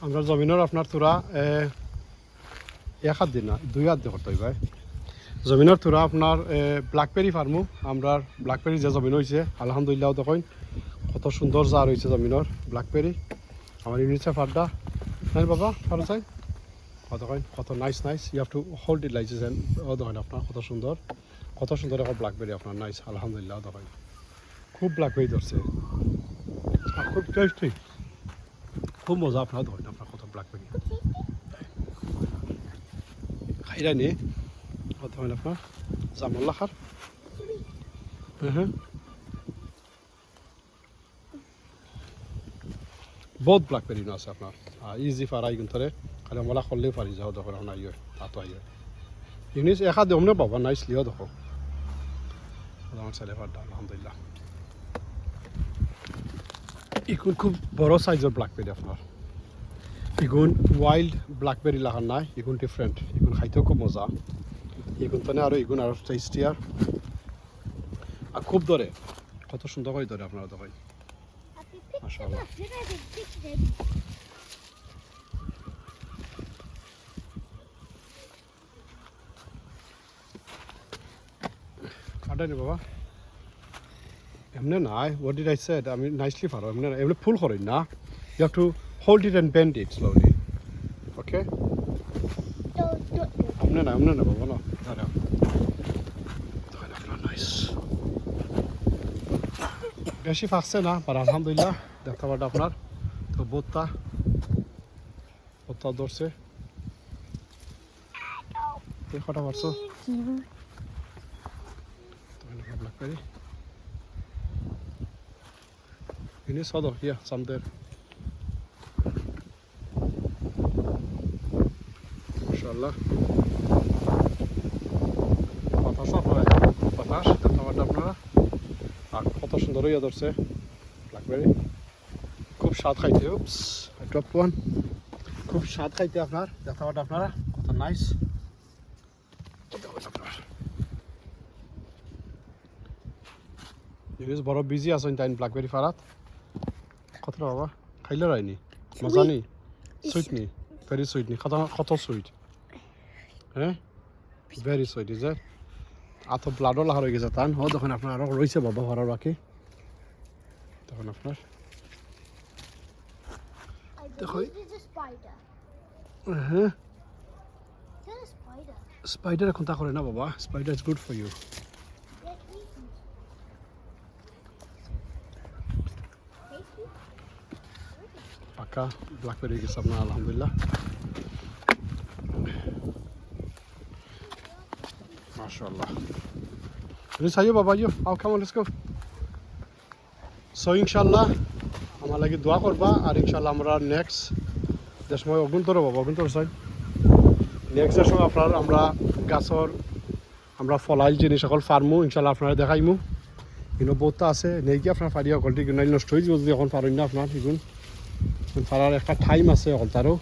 আমরা জমিনের আপনার তোরা এক হাত দিন না 2 হাত দিয়ে করতে হয় ভাই জমিনের তোরা আপনার ব্ল্যাকবেরি ফার্মু আমরা ব্ল্যাকবেরি যে জমিন হয়েছে আলহামদুলিল্লাহ দেখুন কত সুন্দর জার হয়েছে জমিনের ব্ল্যাকবেরি আমার ইউনিসেফ আড্ডা নাই বাবা ভালো চাই দেখুন কত nice you have to hold it like দেখুন আপনার কত সুন্দর এখন ব্ল্যাকবেরি আপনার নাইস আলহামদুলিল্লাহ দেখুন খুব ব্ল্যাকবেরি ধরছে আর খুব টেস্টি খুব মজা আপনার ধরেন আপনার কত ব্ল্যাকবেরি খাইরা নিয়ে কত হয় আপনার জামল্লা খার হ্যাঁ বহুত ব্ল্যাকবেরি আছে আপনার ইজি ফারাই কিন্তু খালি আমলা করলেও পারি যাও দেখো এখন আইয় তাতো আইয় ইংলিশ একা দেম না বাবা নাইসলিও দেখো আমার ছেলে ফারদা আলহামদুলিল্লাহ ইগুন খুব বড় সাইজের ব্ল্যাকবেরি আপনার ইগুন ওয়াইল্ড ব্ল্যাকবেরি লাগান নাই ইগুন ডিফারেন্ট ইগুন খাইতেও খুব মজা ইগুন তো আরো ইগুন আরো টেস্টিয়ার আর খুব ধরে কত সুন্দর করে ধরে আপনারা দেখেন মাশাআল্লাহ কাটাই নি বাবা এমনি নাই what did I say আমি নাইসলি পারো এমনি ফুল করেন না you have to hold it and bend it slowly okay এমনি না বাবা না দাঁড়াও নাইস বেশি ফাঁকছে না আর আলহামদুলিল্লাহ দেখতে পারো আপনার তো বোত্তা ধরছে কটা পারছো blackberry ini sodo here some there mashallah বাতাস দেখতে পারেন আপনারা আর কত সুন্দর হইয়া ধরছে ব্ল্যাকবেরি খুব স্বাদ খাইতে টপ ওয়ান খুব স্বাদ খাইতে আপনার দেখতে পারেন আপনারা কত নাইস জিনিস বড় বিজি আছেন তাই ব্ল্যাকবেরি ফারাত কতটা বাবা খাইলে রাইনি মজা নি সুইট নি ভেরি সুইট নি কত সুইট হ্যাঁ ভেরি সুইট ইজ এত ব্লাডও লাহার হয়ে গেছে তান দেখুন আপনার আরও রয়েছে বাবা ঘরের বাকি দেখুন আপনার দেখুন হ্যাঁ স্পাইডার এখন তা করে না বাবা spider is good for you পাকা ব্ল্যাকবেরি গেছে আপনার আলহামদুলিল্লাহ মাশাআল্লাহ Let's go, Baba. I'll come on, let's go. So, inshallah, আমার লাগি দোয়া করবা আর ইনশাআল্লাহ আমরা নেক্সট যে সময় অগুন্তর চাই নেক্সট যে সময় আপনার আমরা গাছর আমরা ফলাইল জিনিস সকল ফার্মু ইনশাআল্লাহ আপনারা দেখাইমু কিন্তু বহুতটা আছে নেই কি আপনার ফারিয়া অকলটি কিন্তু নষ্ট হয়ে যাব যদি এখন পারেন না আপনার এগুন ফারার একটা টাইম আছে অকল তারও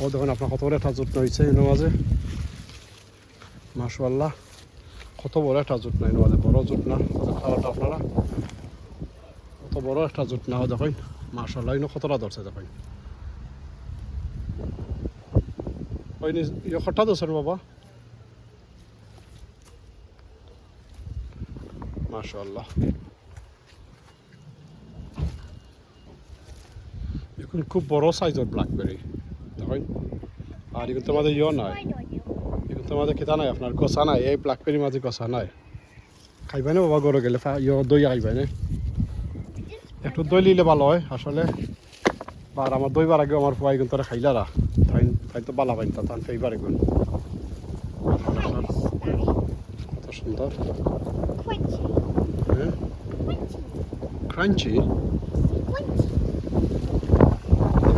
ও দেখুন আপনার কত বড় একটা যত্ন হয়েছে এর মাঝে মাশাআল্লাহ কত বড় একটা জুট নাই নয় বড় জুট না খাওয়াটা আপনারা কত বড় একটা জুট না দেখেন মাশাআল্লাহ কতটা ধরছে দেখেন ওই কটা ধরছে বাবা মাশাআল্লাহ এখন খুব বড় সাইজের ব্ল্যাকবেরি দেখেন আর এখন তোমাদের নাই তোমাদের খেতা নাই আপনার কষা নাই এই ব্ল্যাকবেরির মাঝে কষা নাই খাইবাই না বাবা গরু গেলে দই খাইবাই না একটু দই নিলে ভালো হয় আসলে আর আমার দইবার আগে আমার ফুয়াই কিন্তু খাইলারা তাই তো বালা পাইন তান ফেইবার এগুন কত সুন্দর হ্যাঁ ক্রাঞ্চি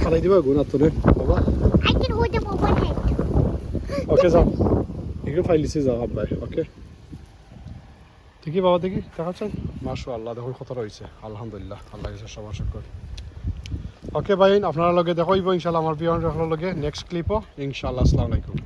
খালাই দিবা গুণ তোরে বাবা ওকে যাও এগুলো ফাইলিছি যাও আব্বাই ওকে দেখি বাবা দেখি দেখাচ্ছেন মাশাআল্লাহ দেখুন কত রয়েছে আলহামদুলিল্লাহ আল্লাহ সবার শুকর ওকে ভাই আপনারা লগে দেখাইব ইনশাআল্লাহ আমার বিয়ার লগে নেক্সট ক্লিপও ইনশাআল্লাহ আসসালামু আলাইকুম